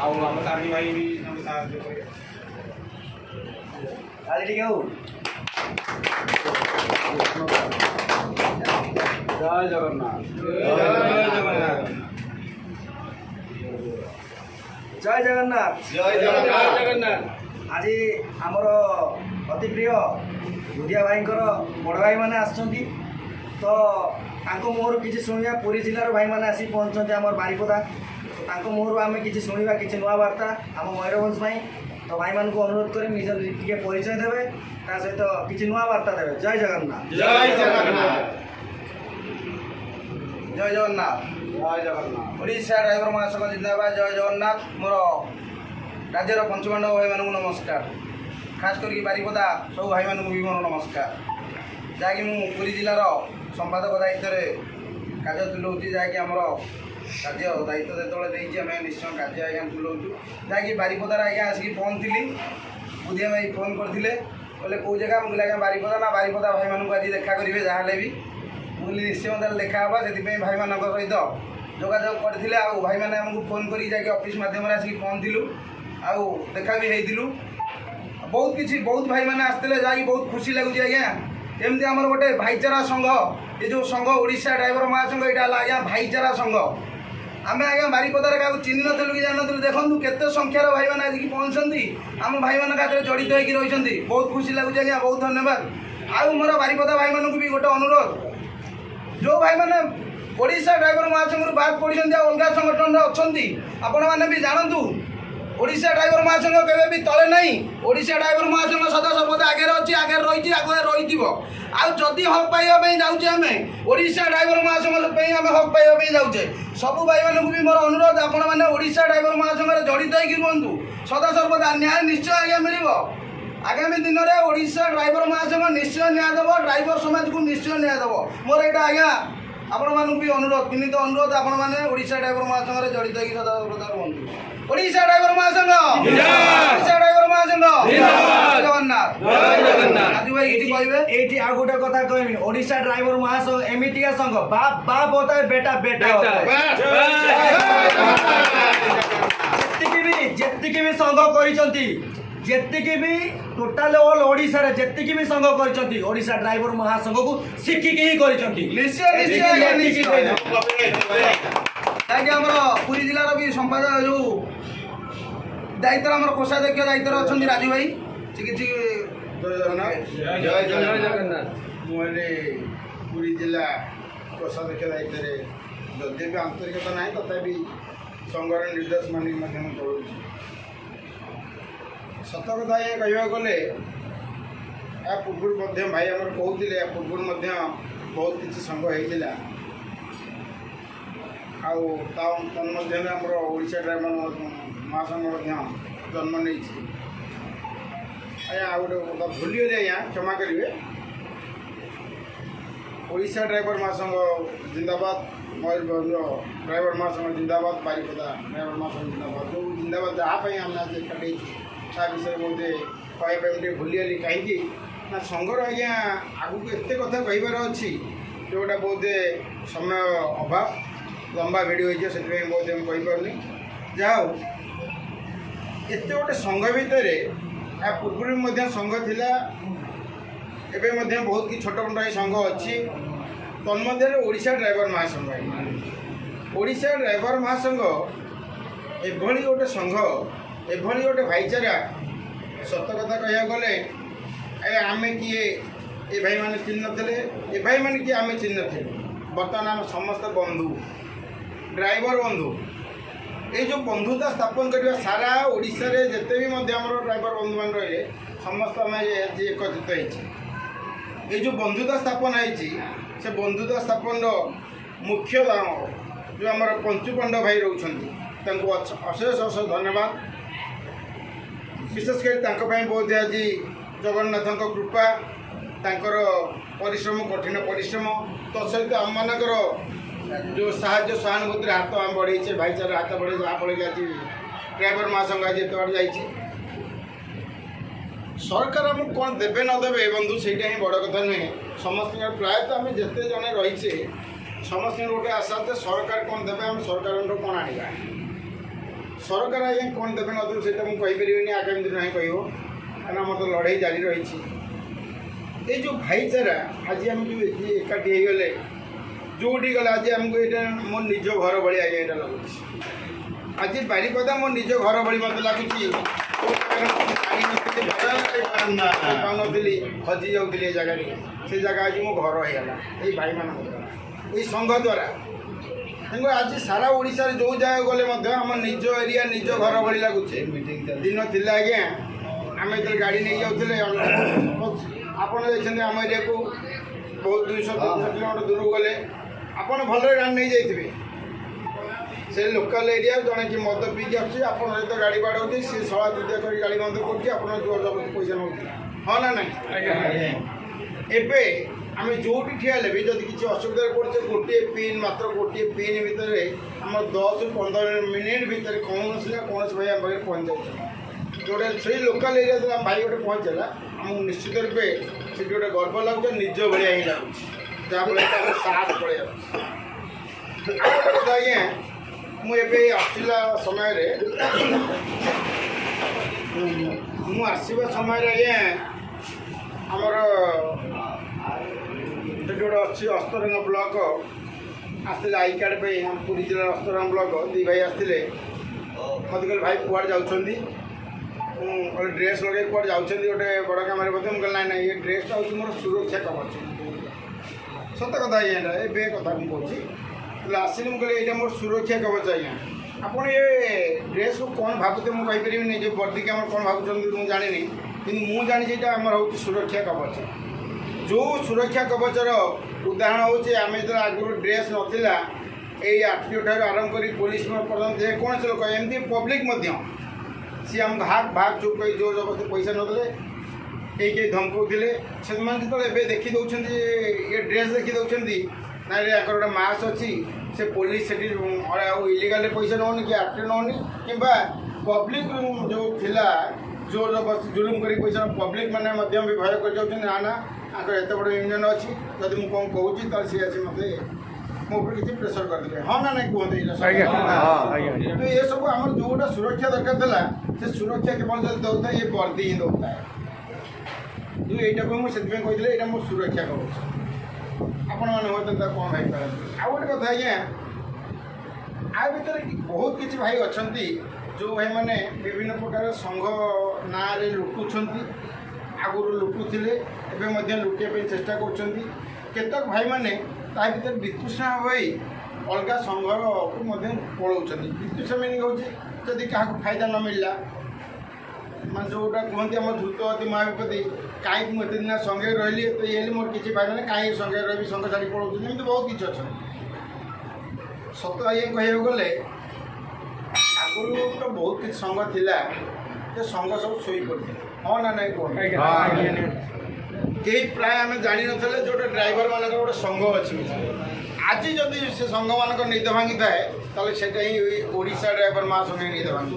ଆଉ ଆମ ତାରି ଭାଇ ବି ସାହାଯ୍ୟ କରିବେ। ଆଜି ଟିକେ ହଉ ଜୟ ଜଗନ୍ନାଥ। ଜୟ ଜଗନ୍ନାଥ। ଜୟ ଜଗନ୍ନାଥ। ଆଜି ଆମର ଅତି ପ୍ରିୟ ଦୁଧିଆ ଭାଇଙ୍କର ବଡ଼ ଭାଇମାନେ ଆସିଛନ୍ତି ତ ତାଙ୍କ ମୁହଁରୁ କିଛି ଶୁଣିବା। ପୁରୀ ଜିଲ୍ଲାର ଭାଇମାନେ ଆସି ପହଞ୍ଚନ୍ତି ଆମର ବାରିପଦା, ତାଙ୍କ ମୁହଁରୁ ଆମେ କିଛି ଶୁଣିବା, କିଛି ନୂଆ ବାର୍ତ୍ତା ଆମ ମୟୂରଭଞ୍ଜ ପାଇଁ। ତ ଭାଇମାନଙ୍କୁ ଅନୁରୋଧ କରି ନିଜ ଟିକେ ପରିଚୟ ଦେବେ, ତା ସହିତ କିଛି ନୂଆ ବାର୍ତ୍ତା ଦେବେ। ଜୟ ଜଗନ୍ନାଥ। ଜୟ ଜଗନ୍ନାଥ। ଜୟ ଜଗନ୍ନାଥ। ଜୟ ଜଗନ୍ନାଥ। ଓଡ଼ିଶା ଡ୍ରାଇଭର ମହାସଂଘ ଜିନ୍ଦାବାଦ। ଜୟ ଜଗନ୍ନାଥ। ମୋର ରାଜ୍ୟର ପଞ୍ଚପାଣ୍ଡବ ଭାଇମାନଙ୍କୁ ନମସ୍କାର। ଖାସ୍ କରିକି ବାରିପଦା ସବୁ ଭାଇମାନଙ୍କୁ ବି ମୋର ନମସ୍କାର। ଯାହାକି ମୁଁ ପୁରୀ ଜିଲ୍ଲାର ସମ୍ପାଦକ ଦାୟିତ୍ୱରେ କାର୍ଯ୍ୟ ତୁଲାଉଛି, ଯାହାକି ଆମର କାର୍ଯ୍ୟ ଦାୟିତ୍ୱ ଯେତେବେଳେ ଦେଇଛି ଆମେ ନିଶ୍ଚୟ କାର୍ଯ୍ୟ ଆଜ୍ଞା ତୁଲାଉଛୁ। ଯାହାକି ବାରିପଦାରେ ଆଜ୍ଞା ଆସିକି ପହଞ୍ଚିଥିଲି, ବୁଧିଆ ଭାଇ ଫୋନ୍ କରିଥିଲେ, କହିଲେ କେଉଁ ଜାଗା? ମୁଁ କହିଲି ଆଜ୍ଞା ବାରିପଦା। ନା ବାରିପଦା ଭାଇମାନଙ୍କୁ ଆଜି ଦେଖା କରିବେ ଯାହାହେଲେ ବି। ମୁଁ କହିଲି ନିଶ୍ଚୟ ତାହେଲେ ଦେଖା ହେବା। ସେଥିପାଇଁ ଭାଇମାନଙ୍କ ସହିତ ଯୋଗାଯୋଗ କରିଥିଲେ, ଆଉ ଭାଇମାନେ ଆମକୁ ଫୋନ୍ କରିକି ଯାଇକି ଅଫିସ୍ ମାଧ୍ୟମରେ ଆସିକି ପହଞ୍ଚିଲୁ, ଆଉ ଦେଖା ବି ହେଇଥିଲୁ। ବହୁତ ଭାଇମାନେ ଆସିଥିଲେ, ଯାଇକି ବହୁତ ଖୁସି ଲାଗୁଛି ଆଜ୍ଞା। ଏମିତି ଆମର ଗୋଟେ ଭାଇଚାରା ସଂଘ, ଏ ଯେଉଁ ସଂଘ ଓଡ଼ିଶା ଡ୍ରାଇଭର ମହାସଂଘ, ଏଇଟା ହେଲା ଆଜ୍ଞା ଭାଇଚାରା ସଂଘ। ଆମେ ଆଜ୍ଞା ବାରିପଦାରେ କାହାକୁ ଚିହ୍ନି ନଥିଲୁ କି ଜାଣିନଥିଲୁ, ଦେଖନ୍ତୁ କେତେ ସଂଖ୍ୟାର ଭାଇମାନେ ଆସିକି ପହଞ୍ଚୁଛନ୍ତି, ଆମ ଭାଇମାନଙ୍କ ହାତରେ ଜଡ଼ିତ ହୋଇକି ରହିଛନ୍ତି। ବହୁତ ଖୁସି ଲାଗୁଛି ଆଜ୍ଞା, ବହୁତ ଧନ୍ୟବାଦ। ଆଉ ମୋର ବାରିପଦା ଭାଇମାନଙ୍କୁ ବି ଗୋଟେ ଅନୁରୋଧ, ଯେଉଁ ଭାଇମାନେ ଓଡ଼ିଶା ଡ୍ରାଇଭର ମହାସଂଘରୁ ବାଦ ପଡ଼ିଛନ୍ତି ଆଉ ଅଲଗା ସଂଗଠନରେ ଅଛନ୍ତି, ଆପଣମାନେ ବି ଜାଣନ୍ତୁ ଓଡ଼ିଶା ଡ୍ରାଇଭର ମହାସଂଘ କେବେ ବି ତଳେ ନାହିଁ। ଓଡ଼ିଶା ଡ୍ରାଇଭର ମହାସଂଘ ସଦା ସର୍ବଦା ଆଗରେ ଅଛି, ଆଗରେ ରହିଛି, ଆଗରେ ରହିଥିବ। ଆଉ ଯଦି ହକ୍ ପାଇବା ପାଇଁ ଯାଉଛେ, ଆମେ ଓଡ଼ିଶା ଡ୍ରାଇଭର ମହାସଂଘ ପାଇଁ ଆମେ ହକ୍ ପାଇବା ପାଇଁ ଯାଉଛେ। ସବୁ ଭାଇମାନଙ୍କୁ ବି ମୋର ଅନୁରୋଧ, ଆପଣମାନେ ଓଡ଼ିଶା ଡ୍ରାଇଭର ମହାସଂଘରେ ଜଡ଼ିତ ହୋଇକି ରୁହନ୍ତୁ। ସଦା ସର୍ବଦା ନ୍ୟାୟ ନିଶ୍ଚୟ ଆଜ୍ଞା ମିଳିବ। ଆଗାମୀ ଦିନରେ ଓଡ଼ିଶା ଡ୍ରାଇଭର ମହାସଂଘ ନିଶ୍ଚୟ ନ୍ୟାୟ ଦେବ, ଡ୍ରାଇଭର ସମାଜକୁ ନିଶ୍ଚୟ ନ୍ୟାୟ ଦେବ। ମୋର ଏଇଟା ଆଜ୍ଞା ଆପଣମାନଙ୍କୁ ବି ଅନୁରୋଧ, ବିନୀତ ଅନୁରୋଧ, ଆପଣମାନେ ଓଡ଼ିଶା ଡ୍ରାଇଭର ମହାସଂଘରେ ଜଡ଼ିତ ହୋଇକି ସଦା ସର୍ବଦା ରୁହନ୍ତୁ। ଓଡ଼ିଶା ଡ୍ରାଇଭର ମହାସଂଘ, ଓଡ଼ିଶା ଡ୍ରାଇଭର ମହାସଂଘ, ଜୟ ଜଗନ୍ନାଥ। ରାଜୁ ଭାଇ କିଛି କହିବେ? ଏଇଠି ଆଉ ଗୋଟେ କଥା କହିବି, ଓଡ଼ିଶା ଡ୍ରାଇଭର ମହାସଂଘ ଏମିତିକା ସଂଘ, ବାପ ବାପ होता है, बेटा बेटा होता है। ଯେତିକି ବି ସଂଘ କରିଛନ୍ତି, ଯେତିକି ବି ଟୋଟାଲ ଅଲ୍ ଓଡ଼ିଶାରେ ଯେତିକି ବି ସଂଘ କରିଛନ୍ତି, ଓଡ଼ିଶା ଡ୍ରାଇଭର ମହାସଂଘକୁ ଶିଖିକି ହିଁ କରିଛନ୍ତି। ନିଶ୍ଚୟ ଯାହାକି ଆମର ପୁରୀ ଜିଲ୍ଲାର ବି ସମ୍ପାଦକ ଯେଉଁ ଦାୟିତ୍ୱରେ ଆମର କୋଷାଧ୍ୟକ୍ଷ ଦାୟିତ୍ୱରେ ଅଛନ୍ତି ରାଜୁ ଭାଇ, ସେ କିଛି ଜୟ ଜଗନ୍ନାଥ। ଜୟ ଜଗନ୍ନାଥ। ମୁଁ ହେଲେ ପୁରୀ ଜିଲ୍ଲା କୋଷାଧ୍ୟକ୍ଷ ଦାୟିତ୍ୱରେ, ଯଦି ବି ଆନ୍ତରିକତା ନାହିଁ ତଥାପି ସଂଘର ନିର୍ଦ୍ଦେଶ ମାନି ମଧ୍ୟ ମୁଁ ଚଳୁଛି। ସତ କଥା ଆଜ୍ଞା କହିବାକୁ ଗଲେ, ଏହା ପୂର୍ବରୁ ମଧ୍ୟ ଭାଇ ଆମର କହୁଥିଲେ, ଏହା ପୂର୍ବରୁ ମଧ୍ୟ ବହୁତ କିଛି ସଂଘ ହେଇଥିଲା। ଆଉ ତନ୍ମଧ୍ୟରେ ଆମର ଓଡ଼ିଶା ଡ୍ରାଇଭର ମହାସଂଘ ମଧ୍ୟ ଜନ୍ମ ନେଇଛି। ଆଜ୍ଞା ଆଉ ଗୋଟେ କଥା ଭୁଲିଗଲି ଆଜ୍ଞା, କ୍ଷମା କରିବେ। ଓଡ଼ିଶା ଡ୍ରାଇଭର ମହାସଂଘ ଜିନ୍ଦାବାଦ, ମୟୂରଭଞ୍ଜ ଡ୍ରାଇଭର ମହାସଂଘ ଜିନ୍ଦାବାଦ, ବାରିପଦା ଡ୍ରାଇଭର ମହାସଂଘ ଜିନ୍ଦାବାଦ। ଯେଉଁ ଜିନ୍ଦାବାଦ ଯାହା ପାଇଁ ଆମେ ଆଜି ଏକାଠି ହେଇଛୁ, ତା ବିଷୟରେ ବୋଧେ କହିବା ପାଇଁ ଟିକେ ଭୁଲିଗଲି। କାହିଁକି ନା ସଂଘର ଆଜ୍ଞା ଆଗକୁ ଏତେ କଥା କହିବାର ଅଛି, ଯେଉଁଟା ବୋଧେ ସମୟ ଅଭାବ, ଲମ୍ବା ଭିଡ଼ିଓ ହେଇଯିବ, ସେଥିପାଇଁ ବୋଧେ ମୁଁ କହିପାରୁନି। ଯାହା ହଉ, ଏତେ ଗୋଟେ ସଂଘ ଭିତରେ ଏହା ପୂର୍ବରୁ ମଧ୍ୟ ସଂଘ ଥିଲା, ଏବେ ମଧ୍ୟ ବହୁତ କିଛି ଛୋଟ ମୋଟ ସଂଘ ଅଛି। ତନ୍ମଧ୍ୟରେ ଓଡ଼ିଶା ଡ୍ରାଇଭର ମହାସଂଘ, ଓଡ଼ିଶା ଡ୍ରାଇଭର ମହାସଂଘ ଏଭଳି ଗୋଟେ ସଂଘ, ଏଭଳି ଗୋଟେ ଭାଇଚାରା। ସତ କଥା କହିବାକୁ ଗଲେ ଆମେ କିଏ ଏ ଭାଇମାନେ ଚିହ୍ନି ନଥିଲେ, ଏ ଭାଇମାନେ କିଏ ଆମେ ଚିହ୍ନି ନଥିଲୁ। ବର୍ତ୍ତମାନ ଆମେ ସମସ୍ତେ ବନ୍ଧୁ, ଡ୍ରାଇଭର ବନ୍ଧୁ। ଏଇ ଯେଉଁ ବନ୍ଧୁତା ସ୍ଥାପନ କରିବା, ସାରା ଓଡ଼ିଶାରେ ଯେତେ ବି ମଧ୍ୟ ଆମର ଡ୍ରାଇଭର ବନ୍ଧୁମାନେ ରହିଲେ, ସମସ୍ତେ ଆମେ ଆଜି ଏକତ୍ରିତ ହେଇଛି। ଏଇ ଯେଉଁ ବନ୍ଧୁତା ସ୍ଥାପନ ହେଇଛି, ସେ ବନ୍ଧୁତା ସ୍ଥାପନର ମୁଖ୍ୟ ଯେଉଁ ଆମର ପଞ୍ଚୁପାଣ୍ଡବ ଭାଇ ରହୁଛନ୍ତି, ତାଙ୍କୁ ଅଶେଷ ଅଶେଷ ଧନ୍ୟବାଦ। ବିଶେଷ କରି ତାଙ୍କ ପାଇଁ ବୋଧେ ଆଜି ଜଗନ୍ନାଥଙ୍କ କୃପା, ତାଙ୍କର ପରିଶ୍ରମ, କଠିନ ପରିଶ୍ରମ, ତତ୍ ସହିତ ଆମମାନଙ୍କର ଯେଉଁ ସାହାଯ୍ୟ ସହାନୁଭୂତିରେ ହାତ ଆମେ ବଢ଼େଇଛେ, ଭାଇଚାରା ହାତ ବଢ଼େଇ, ଯାହାଫଳରେ ଆଜି ଡ୍ରାଇଭର ମହାସଂଘ ଆଜି ଏତେ ବାଟ ଯାଇଛି। ସରକାର ଆମକୁ କ'ଣ ଦେବେ ନ ଦେବେ ବନ୍ଧୁ, ସେଇଟା ହିଁ ବଡ଼ କଥା ନୁହେଁ। ସମସ୍ତଙ୍କର ପ୍ରାୟତଃ ଆମେ ଯେତେ ଜଣେ ରହିଛେ, ସମସ୍ତଙ୍କର ଗୋଟେ ଆଶା ଯେ ସରକାର କ'ଣ ଦେବେ, ଆମେ ସରକାରଙ୍କଠୁ କ'ଣ ଆଣିବା। सरकार आज्ञा कौन देवे न से मुझे आगामी दिन ही कह क्या आम तो लड़ाई जारी रही ये जो भाईचारा आज आम जो एकाठी हो गले जोटी गले आज आमको ये मो निज घर भाई आज्ञा यहाँ लगुच आज बारिपदा मो निज घर भाई मत लगुच पानी हजि जाऊली जगह से जगह आज मो घर होगा ये भाई मान संघ द्वारा तेणु आज सारा ओडिशा जो जगह गले आम निज एरिया निज घर भाई लगुचे दिन थी आज्ञा आम जो गाड़ी नहीं जाऊे आपड़ देखते आम एरिया को बहुत 200 किलोमीटर दूर गले आपड़ भल गाड़ी नहीं जाइए से लोकल एरिया जड़े कि मद पीक आपड़ सहित गाड़ी बाड़े सी सला तृतीय कर गाड़ी बंद कर जोर जबरदस्ती पैसा नौ हाँ ना ना एबे आम जो ठिया भी जदि किसी असुविधा पड़े गोटे पिन मात्र गोटे पिन भितर आम 10-15 मिनिट भितर कौन ना कौन भाई आम पाखे पहुँच जाए जोटे से लोकल एरिया जो भाई गोटे पहुँचला आमको निश्चित रूपे से गोटे गर्व लगुच निज भाया ही लगुच जहाँफल साहस पड़े कथा आज्ञा मुझे आसला समय मुझा समय आज्ञा आमर गोटे अच्छी अस्तरंग ब्लक आसते आई कार्ड पे पुरी जिला अस्तरंग ब्लक दी भाई आसते मत कह भाई कुआड़े जाऊँगी गोटे ड्रेस लगे कुआड़े जाऊँगी गोटे बड़ कम मुझे ना ना ये ड्रेसटा हूँ मोर सुरक्षा कवच सत कथा आज्ञा ए कथा मुझे कहूँ आसनी मुझे यहाँ मोर सुरक्षा कवच आज्ञा आपड़ ये ड्रेस को कौन भावते मुझे कहीपरि जो वर्दी के कौन भावुं मुझे जानी कि मुझे जानी आमर हूँ सुरक्षा कवच जो सुरक्षा कवचर उदाहरण हूँ आम जो आगुरी ड्रेस नाला ये आरटीओ ठार आरंभ कर पुलिस पर्यटन जेकोसी लोक एमती पब्लिक सी आम भाग भाग चुप कर जोर जबरदस्ती पैसा नदेले ये धमकाउले से जो देखी दौरान ये ड्रेस देखी दौरान ना ये गोटे मास अच्छी से पुलिस से इलिगाल पैसा नौनी कि आरटीओ नौनी कि पब्लिक जो थिला जोर जबरदस्ती जुलुम कर पैसा पब्लिक मैंने भी भय कर ना ना आगे एत बड़ यूनियन अच्छी जब मुझे कौन कहूँ सी आसी मत मो किसी प्रेसर करदे हाँ ना ना कहते तो ये सब आम जोटा सुरक्षा दरकार था से सुरक्षा केवल जब दौता ये वर्दी ही दौता है जो यहीटा को मुझे कहते यहाँ मो सुरक्षा करूँ आपण मैंने हूँ कौन भाई आउ गोटे कथा आज्ञा आ भर बहुत किसी भाई अच्छा जो भाई मैंने विभिन्न प्रकार संघ ना लुटुंट आगुरी लुटुले एवं लुटाई चेष्टा करतक भाई मैंने ता भर वितृष्णा भाई अलग संघ को पलाऊँ वितृष्णा मिनिंग हूँ जदि क्या फायदा न मिलला मैं जोटा कहते आम धूत अति महाविपत्ति कहीं मुझे दिन संगे रही तो ये मोर किसी फायदा ना कहीं संगे रही संघ छाड़ी पलाऊँ एमती बहुत किसी अच्छा सत आज्ञा कह गले आगुरी तो बहुत किसी संघ थिला संघ सब शोई पड़े हाँ ना ना कह कई प्राय आम जान ना जो ड्राइवर मान गोटे संघ अच्छी आज जदि से संघ मान निद भांगी थाए से ओडिशा ड्राइवर महासंघ निद भांगी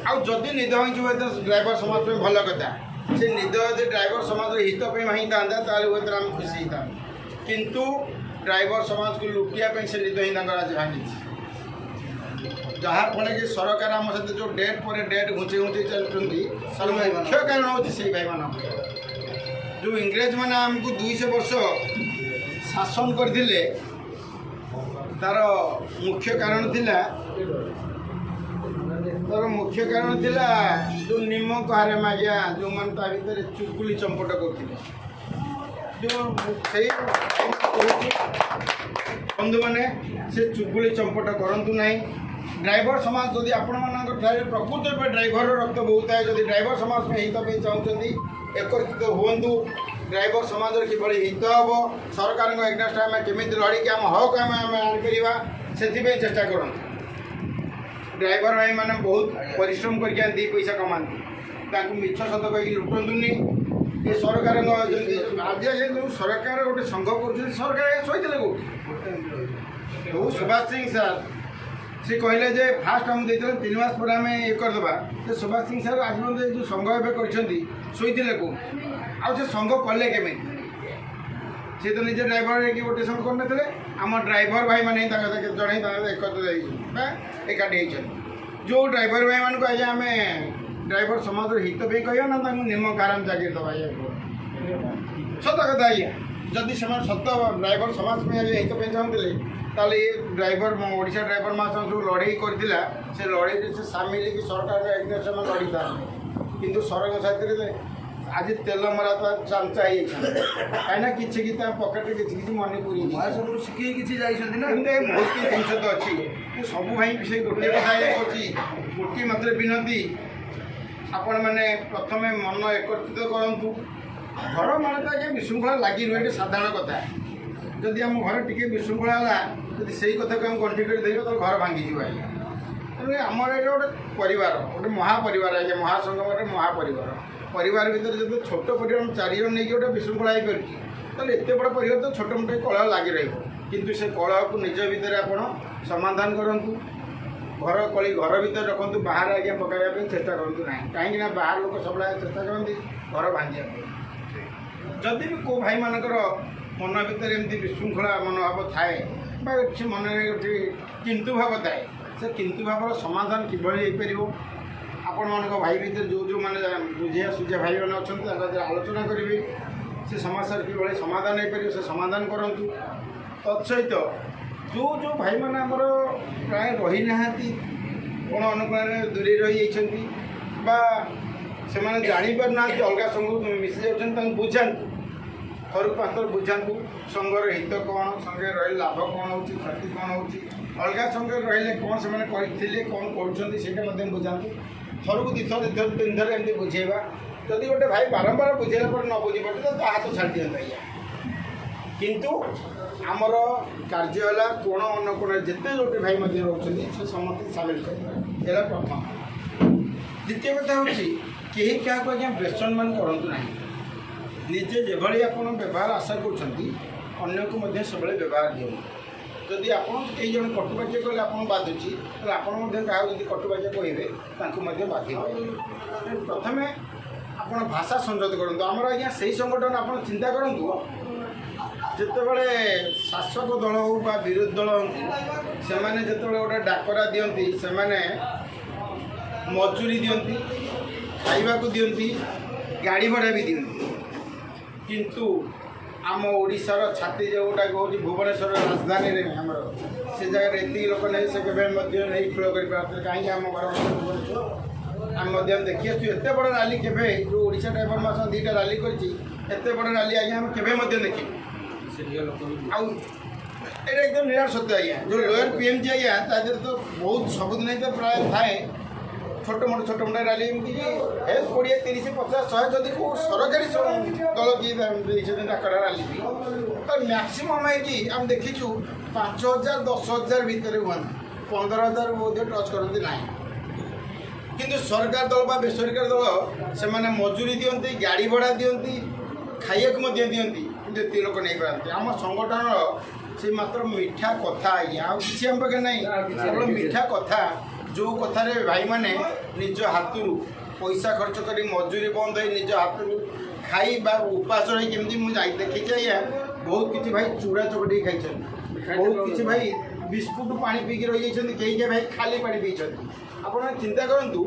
आदि निद भांगी तो ड्राइवर समाज में भल कथा से निद यदि ड्राइवर समाज हित भांगी था हूँ आम खुशी था किंतु ड्राइवर समाज को लुटिया से निद ही आज भांगी जहाँफल कि सरकार आम सहित जो डेट पर डेट घुंचे घुंचे चलती मुख्य कारण हूँ से भाई मान जो इंग्रेज मैंने आमको 200 वर्ष शासन करते तार मुख्य कारण थिला जो निमक हारे मागिया जो मान ता भीतर चुगुली चंपट करते जो बंधु मैंने से चुगुली चंपट करूँ ना ड्राइवर समाज जदि आपण प्रकृत रूप ड्राइवर रक्त बहुत है जदि ड्राइवर समाज में हित पे चाहते एकत्रित हूँ ड्राइवर समाज किभ हित हम सरकार एगेन्स्ट आम केमी लड़िकी आम हक आम आनीपर से चेष्टा करूँ ड्राइवर भाई मैंने बहुत परिश्रम करके पैसा कमाती मिछ सत कह लुटुनी ये सरकार आज जो सरकार गोटे संघ कर सरकार सही कौट सुभाष सिंह सार सी कहले जे फास्ट आम देते 3 मास पर आम ये करदे सुभाष सिंह सार आज जो संघ एवं कर शोते कौट आ संघ कले केमी सी तो निजे ड्राइवर रोटेसन करते आम ड्राइवर भाई मैंने जड़े एकत्र एकाठी जो ड्राइवर भाई मान को आज्ञा आम ड्राइवर समाज हित भी कह ना निम कारण चाकरी दबा सत कथा आज्ञा जदि से सत ड्राइवर समाज में आज हित चाहते ताले ये ड्राइवर ओडिशा ड्राइवर महासंघ सब लड़े करथिला से लड़े से सामिल कि सरकार एकदम से लड़ी था किंतु सरकार साथी आज तेल मरा तो चांचा ही कहीं किसी कि पकेट किसी मन पूरी सब शिखी किसी जाइछन्ति ना एमती बहुत किसी जिन तो अच्छी सब भाई से गोटे कथा अच्छी गोटे मात्र विनती आपण मैंने प्रथम मन एकत्रित करूँ घर माने तो आज्ञा विशृंखला लगी रही साधारण कथा जदि आम घर टी विशृंखला है जब से कथा को गंठी कर देव तो घर भांगी आज्ञा तेणु आमर ये गोटे परिवार गोटे महापरिवार आज्ञा महासंघ गोटे महापरिवार परिवार भर जो छोट परिवार 4 जन नहीं गोटे विशृंखला हो पारे एत बड़ परिवार तो छोट मोटे कलह लगी रु से कलह को निज भितर आप समाधान करूँ घर कली घर भर रखु बाहर आज्ञा पकाइवा चेष्टा करूँ ना कहीं बाहर लोग सब चेष्टा करती घर भांगा जदि भी को भाई मानकर मन भर एमती विशृंखला मनोभाव थाए से मन गोटे किंतु भाव थाए से किंतु भाव समाधान किभली हो आपण मान भाई भर जो जो मैंने बुझिया सुझिया भाई मैंने अच्छा आलोचना करेंगे से समस्या कि समाधान हो पार से समाधान करूँ तत्सहित जो जो भाई मैंने आमर प्राय रही ना कौन अनुकूल दूरे रही से मैंने जापर ना अलग संघ मिसी जाऊँ बुझातु थर 5 थर बुझातु संघर हित कौन संगे रही लाभ कौन हो क्षति कौन हो अलग संगे रही कौन से करते कौन कर बुझातु थर को 2 थर 3 थर एमती बुझेगा जदि गोटे भाई बारंबार बुझेला पर न बुझी पारे तो हाथ छाड़ दिखाँ आज्ञा किंतु आमर कार्य है कोण अनुकोण जिते जोटे भाई रोचे से समस्त सामिल करा प्रथम द्वितीय कथा हूँ कहीं क्या आज्ञा बेसन मान करूँ ना निजे जो आप व्यवहार आशा कर सब व्यवहार दिखाँ जदि आप कई जन कटुवाक्य कले आप बाधुची तो आप क्या कटुवाक्य कहे बाध्य प्रथम आप भाषा संयत करूँ आमर आज्ञा से संगठन आप चिंता करूँ जितेबाला शासक दल हो विरोधी दल से गोटे डाकरा दिखती से मजूरी दिखती खाइबा दिखती गाड़ी भड़ा भी दिखती किंतु आम ओडिशार छाती जोटा कौन भुवनेश्वर राजधानी में आम से जगह ये लोक नहीं से नहीं खेल कर कहीं आम घर भुवनेश्वर आम देखी आसु एत बड़ रैली के जो ओडिशा ड्राइवर मास 2टा रैली कर बड़ रैली आज्ञा आम के देखी एकदम निराश सत्य आज्ञा जो लोअर पीएमजी आज्ञा तादेह तो बहुत सबुदिन तो प्राय थाए छोट मोट रैली एमती 20, 30, 50, 100 जदि को सरकारी दल किए डाकरा रैली तो मैक्सीम है कि आम देखीचु 5,000 10,000 भितर हुआ 15,000 बोध टच करती ना किंतु सरकार दल बेसरकारी दल से मजूरी दिखती गाड़ी भड़ा दिखती खाइक दिखती ये लोक नहीं पारती आम संगठन से मात्र मीठा कथा आज्ञा किसी आम पाखे ना केवल मीठा कथा जो कथार भाई मैंने निज हाथ पैसा खर्च कर मजूरी बंद हो निज हाथ खाई उपास रही केमती मुझे देखी आज्ञा बहुत किसी भाई चूड़ा चकटी खाई बहुत किसी भाई बिस्कुट पानी पीकी रही कई भाई खाली पानी पीछे आप चिंता करूँ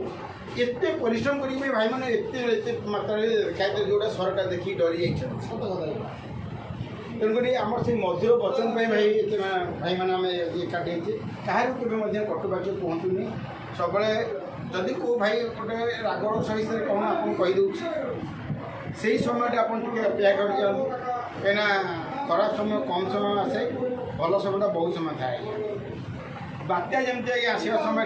एत परिश्रम कर भाई मैंने एत मात्रा खाई जोटा सरकार देखिए डरी जाइए सत कथा तेणुक आम से मधुर वचन भाई भाई मैंने आम एकाठी कह कटुवाक्य कहतुनि सब जदि को भाई गोटे रागर सहित कौन आप कहीदे से समय आप अपेक्षा कर कहीं खराब समय कम समय आसे भल समय बहुत समय थाए बात्या जमी आगे आसवा समय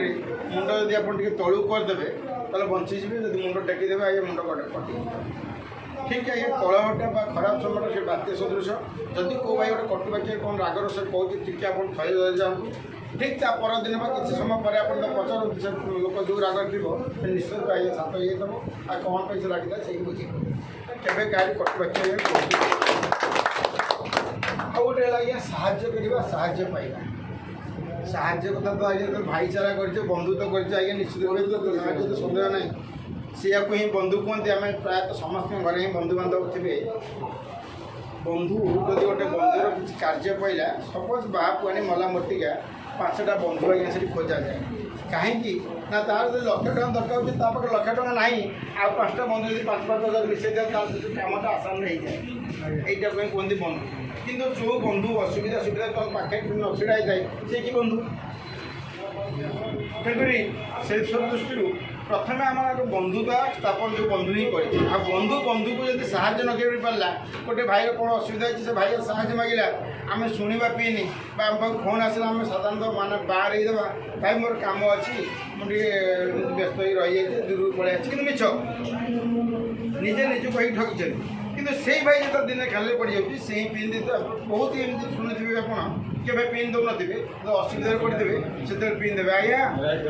मुंड जब आप तलू करदे तो बंचीजे जब मुंड टेकीदेवे आगे मुंड कटे ठीक है कलहटा खराब समय से बात्या सदृश जदि को भाई गोटे कटुवाक्य कौन रागर से कहूँ ठीक आप थी जाऊँ ठीक ता परदिन किसी समय पर आप पचार लोक जो रागर थी निश्चित आगे शांत हो जाए आ कौन पैसा लगे से बुझे केवे क्या कटुवाक्य गोटे आज्ञा साहाଯ୍य करवा साहाଯ୍य पाइबा साहाଯ୍य कथा तो आज्ञा तो भाईचारा कर बंधुत्व कर निश्चित भाव साहाଯ୍य तो सन्देह ना सी ही बंधु कहते आम प्रायतः समस्त घर ही बंधु बांधव थे ବନ୍ଧୁ ଯଦି ଗୋଟେ ବନ୍ଧୁର କିଛି କାର୍ଯ୍ୟ ପଇଲା ସପୋଜ ବାହାକୁ ଆଣି ମଲା ମୋଟିକା 5ଟା ବନ୍ଧୁ ଆଜ୍ଞା ସେଠି ଖୋଜାଯାଏ। କାହିଁକି ନା ତାର ଯଦି ଲକ୍ଷ ଟଙ୍କା ଦରକାର ହେଉଛି ତା ପାଖରେ ଲକ୍ଷ ଟଙ୍କା ନାହିଁ, ଆଉ 5ଟା ବନ୍ଧୁ ଯଦି 5,000 ମିଶାଇ ଦିଅ ତାର ଯଦି କାମଟା ଆସାନରେ ହେଇଯାଏ। এইটা ପାଇଁ କୁହନ୍ତି ବନ୍ଧୁ। କିନ୍ତୁ ଯେଉଁ ବନ୍ଧୁ ଅସୁବିଧା ସୁବିଧା ତମ ପାଖରେ ନ ଛିଡ଼ା ହେଇଥାଏ ସେ କି ବନ୍ଧୁ? ତେଣୁକରି ସେସବୁ ଦୃଷ୍ଟିରୁ ପ୍ରଥମେ ଆମର ଗୋଟେ ବନ୍ଧୁତା ସ୍ଥାପନ ଯେଉଁ ବନ୍ଧୁ ହିଁ କରିଛି। ଆଉ ବନ୍ଧୁକୁ ଯଦି ସାହାଯ୍ୟ ନ କରିପାରିଲା, ଗୋଟେ ଭାଇର କ'ଣ ଅସୁବିଧା ହେଇଛି ସେ ଭାଇର ସାହାଯ୍ୟ ମାଗିଲା, ଆମେ ଶୁଣିବା ପିଇନି ବା ଆମ ପାଖକୁ ଫୋନ୍ ଆସିଲା ଆମେ ସାଧାରଣତଃ ମାନେ ବାହାର ହେଇଦେବା, ଭାଇ ମୋର କାମ ଅଛି ମୁଁ ଟିକେ ବ୍ୟସ୍ତ ହେଇ ରହିଯାଇଛି ଦୂରକୁ ପଳେଇ ଆସିଛି, କିନ୍ତୁ ମିଛ ନିଜେ ନିଜକୁ କହି ଠକିଛନ୍ତି। କିନ୍ତୁ ସେଇ ଭାଇ ଯେତେବେଳେ ଦିନେ ଖାଲି ପଡ଼ିଯାଉଛି ସେଇ ପିନ୍ ଦେଇତେ ବହୁତ ଏମିତି ଶୁଣିଥିବେ ଆପଣ, କେବେ ପିନ୍ ଦେଉନଥିବେ ଅସୁବିଧାରେ ପଡ଼ିଥିବେ ସେତେବେଳେ ପିନ୍ ଦେବେ, ଆଜ୍ଞା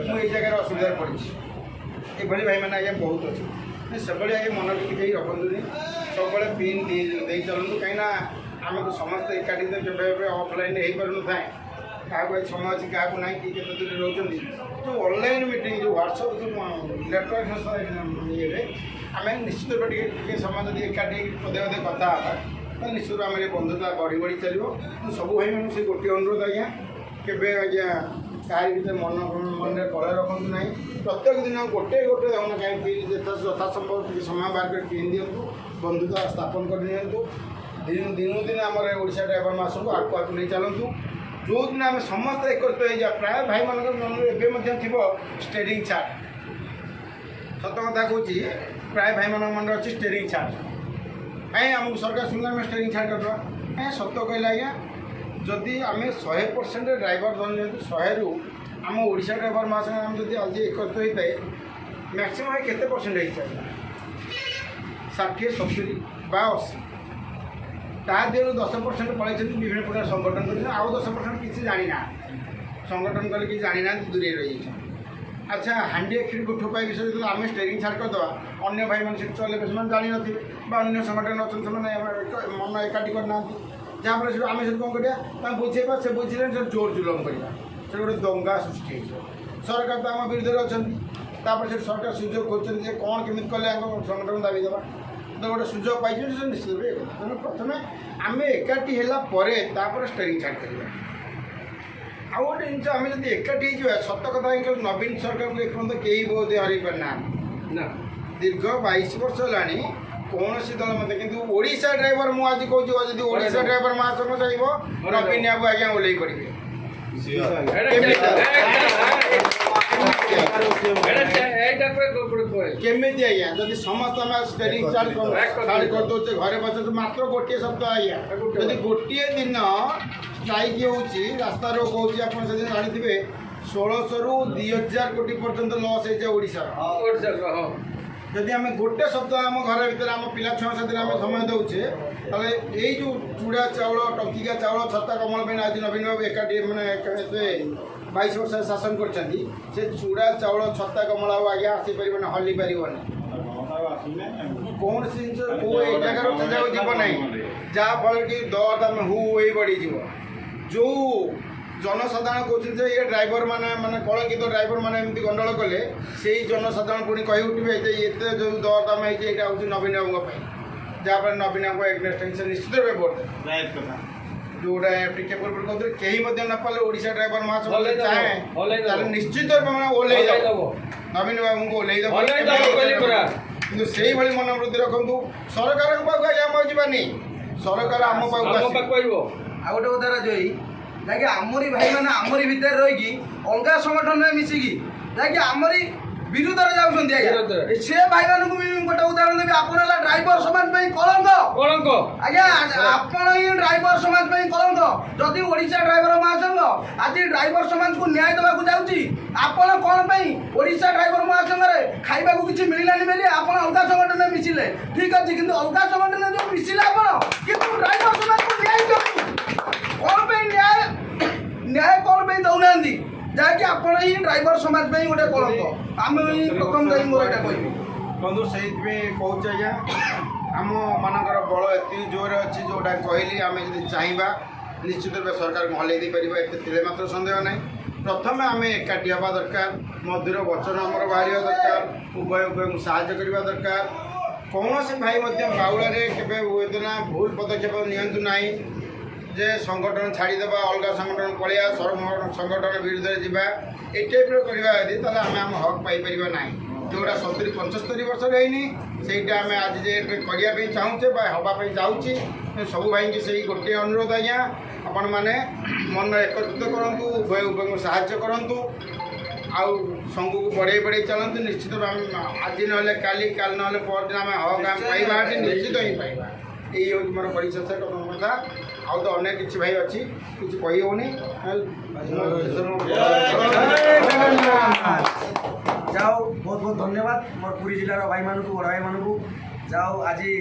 ମୁଁ ଏଇ ଜାଗାରେ ଅସୁବିଧାରେ ପଡ଼ିଛି। ଏଭଳି ଭାଇମାନେ ଆଜ୍ଞା ବହୁତ ଅଛି। ସେଭଳି ଆଜ୍ଞା ମନରେ କେହି ରଖନ୍ତୁନି, ସବୁବେଳେ ପିନ୍ ଦେଇ ଚାଲନ୍ତୁ। କାହିଁକିନା ଆମକୁ ସମସ୍ତେ ଏକାଠି ତ କେବେ ଏବେ ଅଫଲାଇନ୍ରେ ହେଇପାରୁନଥାଏ, କାହାକୁ ଆଜି ସମୟ ଅଛି କାହାକୁ ନାହିଁ, କିଏ କେତେ ଦୂରରେ ରହୁଛନ୍ତି। ଯେଉଁ ଅନଲାଇନ୍ ମିଟିଂ ଯେଉଁ ହ୍ୱାଟ୍ସଆପ୍ ଯେଉଁ ଇଲେକ୍ଟ୍ରୋନିକ୍ସ ଇଏରେ ଆମେ ନିଶ୍ଚିତ ଭାବେ ଟିକେ ସମୟ ଯଦି ଏକାଠି ପଦେ ପଦେ କଥା ହେବା ତାହେଲେ ନିଶ୍ଚିତ ଆମର ଏ ବନ୍ଧୁତା ବଢ଼ି ବଢ଼ି ଚାଲିବ। ମୁଁ ସବୁ ଭାଇମାନଙ୍କୁ ସେ ଗୋଟିଏ ଅନୁରୋଧ ଆଜ୍ଞା, କେବେ ଆଜ୍ଞା କାହାରି ଭିତରେ ମନରେ କଳା ରଖନ୍ତୁ ନାହିଁ। ପ୍ରତ୍ୟେକ ଦିନ ଗୋଟେ ଦେଉନ କାହିଁକି ଯଥା ସମ୍ଭବ ଟିକେ ସମୟ ବାହାର କରି ପିନ୍ ଦିଅନ୍ତୁ, ବନ୍ଧୁତା ସ୍ଥାପନ କରି ନିଅନ୍ତୁ। ଦିନକୁ ଦିନ ଆମର ଓଡ଼ିଶା ଡ୍ରାଇଭର ମାସକୁ ଆଗକୁ ନେଇ ଚାଲନ୍ତୁ। ଯେଉଁଦିନ ଆମେ ସମସ୍ତେ ଏକତ୍ରିତ ହେଇଯିବା, ପ୍ରାୟ ଭାଇମାନଙ୍କର ମନରେ ଏବେ ମଧ୍ୟ ଥିବ ଷ୍ଟେରିଂ ଚାର୍ଟ। ସତ କଥା କହୁଛି, ପ୍ରାୟ ଭାଇମାନଙ୍କ ମନରେ ଅଛି ଷ୍ଟେରିଂ ଚାର୍ଟ। କାହିଁ ଆମକୁ ସରକାର ଶୁଣିଲେ ଆମେ ଷ୍ଟେରିଂ ଚାର୍ଟ କରିଦେବା? କାହିଁ ସତ କହିଲେ ଆଜ୍ଞା, ଯଦି ଆମେ 100% ଡ୍ରାଇଭର ଧରି ନିଅନ୍ତୁ, 100ରୁ ଆମ ଓଡ଼ିଶା ଡ୍ରାଇଭର ମହାସଂଘ ଆମେ ଯଦି ଆଜି ଏକତ୍ରିତ ହେଇଥାଏ ମ୍ୟାକ୍ସିମମ୍ କେତେ ପରସେଣ୍ଟ ହେଇଥାଏ? 60, 70 ବା 80। ତା ଦେହରୁ 10% ପଳାଇଛନ୍ତି ବିଭିନ୍ନ ପ୍ରକାର ସଂଗଠନ କରିଛନ୍ତି, ଆଉ 10% କିଛି ଜାଣିନାହାନ୍ତି, ସଂଗଠନ କଲେ କିଛି ଜାଣିନାହାନ୍ତି, ଦୂରେଇ ରହିଯାଇଛନ୍ତି। ଆଚ୍ଛା, ହାଣ୍ଡିଆ କ୍ଷୀରି ଗୋଠ ପାଇ ବିଷୟରେ ଯଦି ଆମେ ଷ୍ଟେରିଂ ଛାଡ଼ କରିଦେବା, ଅନ୍ୟ ଭାଇମାନେ ସେଠି ଚଲେଇବେ, ସେମାନେ ଜାଣିନଥିବେ ବା ଅନ୍ୟ ସଂଗଠନ ଅଛନ୍ତି ସେମାନେ ମନ ଏକାଠି କରିନାହାନ୍ତି। ଯାହାଫଳରେ ସେଠୁ ଆମେ ସେଠି କ'ଣ କରିବା, ତାଙ୍କୁ ବୁଝେଇବା, ସେ ବୁଝିଲେ ସେଠି ଜୋର ଜୁଲମ କରିବା, ସେଠି ଗୋଟେ ଦଙ୍ଗା ସୃଷ୍ଟି ହେଇଯିବ। ସରକାର ତ ଆମ ବିରୁଦ୍ଧରେ ଅଛନ୍ତି, ତାପରେ ସେଠି ସରକାର ସୁଯୋଗ ଖୋଜୁଛନ୍ତି ଯେ କ'ଣ କେମିତି କଲେ ଆମ ସଂଗଠନ ଦାବି ଦେବା, ତ ଗୋଟେ ସୁଯୋଗ ପାଇଛନ୍ତି ସେ ନିଶ୍ଚିତ ଭାବେ। ତେଣୁ ପ୍ରଥମେ ଆମେ ଏକାଠି ହେଲା ପରେ ତାପରେ ଷ୍ଟେରିଂ ଛାଡ଼ କରିବା। ଆଉ ଗୋଟେ ଜିନିଷ, ଆମେ ଯଦି ଏକାଠି ହେଇଯିବା, ସତ କଥା ନବୀନ ସରକାରକୁ ଏପର୍ଯ୍ୟନ୍ତ କେହି ବୋଧ ହରାଇ ପାରିନାହାନ୍ତି ନା। ଦୀର୍ଘ 22 ବର୍ଷ ହେଲାଣି କୌଣସି ଦଳ ମୋତେ, କିନ୍ତୁ ଓଡ଼ିଶା ଡ୍ରାଇଭର ମୁଁ ଆଜି କହୁଛି, ଯଦି ଓଡ଼ିଶା ଡ୍ରାଇଭର ମହାସଂଘ ଚାହିଁବ ନବୀନ ବାବୁ ଆଜ୍ଞା ଓହ୍ଲେଇ ପଡ଼ିବେ। କେମିତି ଆଜ୍ଞା, ଯଦି ସମସ୍ତେ ଆମେ ଷ୍ଟେରିଂ ଚାର୍ଜ କରିଦେଉଛେ, ଘରେ ବସୁଛୁ ମାତ୍ର ଗୋଟିଏ ସପ୍ତାହ ଆଜ୍ଞା, ଯଦି ଗୋଟିଏ ଦିନ ଷ୍ଟ୍ରାଇକ୍ ହେଉଛି, ରାସ୍ତା ରୋକ ହେଉଛି, ଆପଣ ସେଦିନ ଜାଣିଥିବେ 1600ରୁ 2000 କୋଟି ପର୍ଯ୍ୟନ୍ତ ଲସ୍ ହେଇଯାଏ ଓଡ଼ିଶାର। ଯଦି ଆମେ ଗୋଟେ ସପ୍ତାହ ଆମ ଘର ଭିତରେ ଆମ ପିଲା ଛୁଆ ସାଥିରେ ଆମେ ସମୟ ଦେଉଛେ, ତାହେଲେ ଏଇ ଯେଉଁ ଚୁଡ଼ା ଚାଉଳ, ଟଙ୍କିକା ଚାଉଳ, ଛତା କମଳ ପାଇଁ ଆଜି ନବୀନ ବାବୁ ଏକାଠି ମାନେ ଏତେ 22 ବର୍ଷ ଶାସନ କରିଛନ୍ତି, ସେ ଚୁଡ଼ା ଚାଉଳ, ଛତା କମଳ ଆଉ ଆଜ୍ଞା ଆସିପାରିବନି, ହଲି ପାରିବନି। କୌଣସି ଜିନିଷ କେଉଁ ଏଇ ଜାଗାରୁ ସେ ଜାଗାକୁ ଯିବ ନାହିଁ, ଯାହାଫଳରେ କି ଦର ଦାମ ହୁ ହେଇ ବଢ଼ିଯିବ। ଯେଉଁ ଜନସାଧାରଣ କହୁଛନ୍ତି ଯେ ଏ ଡ୍ରାଇଭର ମାନେ କଳଙ୍କିତ ଡ୍ରାଇଭର ମାନେ ଏମିତି ଗଣ୍ଡଗୋଳ କଲେ, ସେଇ ଜନସାଧାରଣ ପୁଣି କହି ଉଠିବେ ଯେ ଏତେ ଯେଉଁ ଦର ଦାମ ହେଇଛି ଏଇଟା ହେଉଛି ନବୀନ ବାବୁଙ୍କ ପାଇଁ, ଯାହାଫଳରେ ନବୀନ ବାବୁଙ୍କ ଏଗନେଷ୍ଟ ସେ ନିଶ୍ଚିତ ଭାବେ ଭୋଟ ଦେବେ। ଯେଉଁଟା ଟିକେ ପୂର୍ବରୁ କହୁଥିଲେ କେହି ମଧ୍ୟ ନ ପାଇଲେ ଓଡ଼ିଶା ଡ୍ରାଇଭର ମହାସଂଘ ଚାହେଁ ତାହେଲେ ନିଶ୍ଚିତ ମାନେ ଓହ୍ଲେଇ ଦେବ, ନବୀନ ବାବୁଙ୍କୁ ଓହ୍ଲେଇ ଦେବ। କିନ୍ତୁ ସେଇଭଳି ମନୋବୃତ୍ତି ରଖନ୍ତୁ। ସରକାରଙ୍କ ପାଖକୁ ଆଜ୍ଞା ଆମେ ଯିବାନି, ସରକାର ଆମ ପାଖକୁ କହିବ। ଆଉ ଗୋଟେ କଥା ରାଜଇ, ଯାହାକି ଆମରି ଭାଇମାନେ ଆମରି ଭିତରେ ରହିକି ଅଲଗା ସଂଗଠନରେ ମିଶିକି ଯାହାକି ଆମରି ବିରୁଦ୍ଧରେ ଯାଉଛନ୍ତି ଆଜ୍ଞା, ସେ ଭାଇମାନଙ୍କୁ ବି ଗୋଟେ ଉଦାହରଣ ଦେବି। ଆପଣ ହେଲା ଡ୍ରାଇଭର ସମାଜ ପାଇଁ କଳଙ୍କ ଆଜ୍ଞା, ଆପଣ ହିଁ ଡ୍ରାଇଭର ସମାଜ ପାଇଁ କଳଙ୍କ। ଯଦି ଓଡ଼ିଶା ଡ୍ରାଇଭର ମହାସଂଘ ଆଜି ଡ୍ରାଇଭର ସମାଜକୁ ନ୍ୟାୟ ଦେବାକୁ ଯାଉଛି, ଆପଣ କ'ଣ ପାଇଁ ଓଡ଼ିଶା ଡ୍ରାଇଭର ମହାସଂଘରେ ଖାଇବାକୁ କିଛି ମିଳିଲାନି ବୋଲି ଆପଣ ଅଲଗା ସଂଗଠନରେ ମିଶିଲେ? ଠିକ୍ ଅଛି, କିନ୍ତୁ ଅଲଗା ସଂଗଠନରେ ଯେଉଁ ମିଶିଲେ ଆପଣ, କିନ୍ତୁ ଡ୍ରାଇଭର ସମାଜକୁ ନ୍ୟାୟ ଦିଅନ୍ତୁ। କ'ଣ ପାଇଁ ନ୍ୟାୟ କ'ଣ ପାଇଁ ଦେଉନାହାନ୍ତି? ଯାହାକି ଆପଣ ହିଁ ଡ୍ରାଇଭର ସମାଜ ପାଇଁ ଗୋଟେ କଳଙ୍କ। ଆମେ ହିଁ ପ୍ରଥମ ଯାଇ ମୋର ଏଇଟା କହିବି ବନ୍ଧୁ, ସେଇଥିପାଇଁ କହୁଛି ଆଜ୍ଞା, ଆମମାନଙ୍କର ବଳ ଏତିକି ଜୋରରେ ଅଛି, ଯେଉଁଟା କହିଲି ଆମେ ଯଦି ଚାହିଁବା ନିଶ୍ଚିତ ଭାବେ ସରକାରକୁ ହଲେଇ ଦେଇପାରିବା, ଏତେ ଥିଲେ ମାତ୍ର ସନ୍ଦେହ ନାହିଁ। ପ୍ରଥମେ ଆମେ ଏକାଠି ହେବା ଦରକାର, ମଧୁର ବଚନ ଆମର ବାହାରିବା ଦରକାର, ଉଭୟଙ୍କୁ ସାହାଯ୍ୟ କରିବା ଦରକାର। କୌଣସି ଭାଇ ମଧ୍ୟ ବାଉଳାରେ କେବେ ହୁଏତ ନା ଭୁଲ ପଦକ୍ଷେପ ନିଅନ୍ତୁ ନାହିଁ ଯେ ସଂଗଠନ ଛାଡ଼ିଦେବା ଅଲଗା ସଂଗଠନ ପଳେଇବା ସଂଗଠନ ବିରୁଦ୍ଧରେ ଯିବା ଏଇ ଟାଇପ୍ର କରିବା ଯଦି ତାହେଲେ ଆମେ ଆମ ହକ୍ ପାଇପାରିବା ନାହିଁ। ଯେଉଁଟା 70-75 ବର୍ଷର ହେଇନି ସେଇଟା ଆମେ ଆଜି ଯେ କରିବା ପାଇଁ ଚାହୁଁଛେ ବା ହେବା ପାଇଁ ଯାଉଛି। ସବୁ ଭାଇଙ୍କୁ ସେଇ ଗୋଟିଏ ଅନୁରୋଧ ଆଜ୍ଞା, ଆପଣମାନେ ମନ ଏକତ୍ରିତ କରନ୍ତୁ, ଉଭୟ ଉଭୟଙ୍କୁ ସାହାଯ୍ୟ କରନ୍ତୁ, ଆଉ ସଂଘକୁ ବଢ଼େଇ ଚାଲନ୍ତୁ। ନିଶ୍ଚିତ ଆଜି ନହେଲେ କାଲି ନହେଲେ ପରଦିନ ଆମେ ହକ୍ ଆମେ ପାଇବା ନିଶ୍ଚିତ ହିଁ ପାଇବା। ଏଇ ହେଉଛି ମୋର ପରିଶେଷ କଥା। ଆଉ ତ ଅନେକ କିଛି ଭାଇ ଅଛି, କିଛି କହି ହେଉନି। যাও বহুত বহুত ধন্যবাদ মোর পুরী জেলার ভাই মানুষ বড় ভাই মানুষ যাও আজি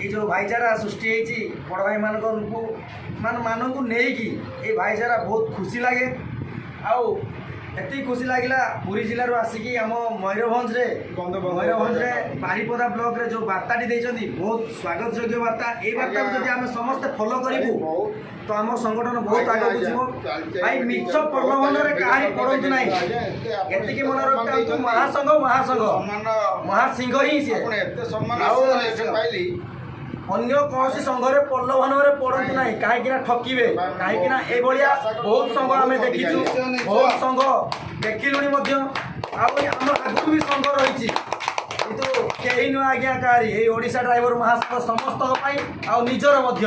এই যে ভাইচারা সৃষ্টি হয়েছি বড় ভাই মানুষ নেইকি এই ভাইচারা বহুত খুশি লাগে আউ এত খুশি লাগিলা পুরী জেলার আসিকি আম ময়ূরভঞ্জরে বারিপদা ব্লকরে যে বার্তাটি দিয়েছেন বহুত স্বাগতযোগ্য বার্তা। এই বার্তা যদি আমি সমস্তে ফলো করবু তো আমার সংগঠন বহুত আগে যাব। ভাই মিছ প্রলোভনের কাহারি পড়ন্তু নাই, এতিকি মনে রাখতু মহাসংঘ মহাসিংহ হি সে। ଅନ୍ୟ କୌଣସି ସଂଘରେ ପ୍ରଲୋଭନରେ ପଡ଼ନ୍ତୁ ନାହିଁ, କାହିଁକିନା ଠକିବେ। କାହିଁକିନା ଏଇଭଳିଆ ବହୁତ ସଂଘ ଆମେ ଦେଖିଛୁ, ବହୁତ ସଂଘ ଦେଖିଲୁଣି ମଧ୍ୟ। ଆଉ ଆମ ଆଗରୁ ବି ସଂଘ ରହିଛି, କିନ୍ତୁ କେହି ନୁହେଁ ଆଜ୍ଞା କାହାରି। ଏଇ ଓଡ଼ିଶା ଡ୍ରାଇଭର ମହାସଂଘ ସମସ୍ତଙ୍କ ପାଇଁ ଆଉ ନିଜର ମଧ୍ୟ।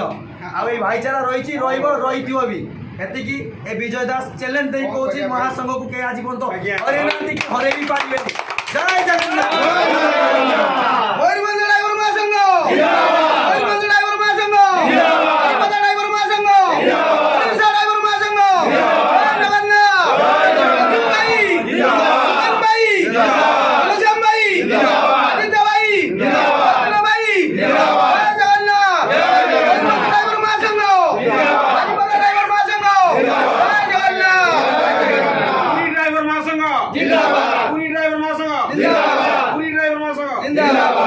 ଆଉ ଏଇ ଭାଇଚାରା ରହିଛି, ରହିବ, ରହିଥିବ ବି। ଏତିକି ଏ ବିଜୟ ଦାସ ଚ୍ୟାଲେଞ୍ଜ ଦେଇ କହୁଛି ମହାସଂଘକୁ କେହି ଆଜି ପର୍ଯ୍ୟନ୍ତ ହରେଇ ନାହାନ୍ତି କି ହରେଇ ବି ପାରିବେନି। ଜୟ ଜଗନ୍ନାଥ। জিন্দাবাদ।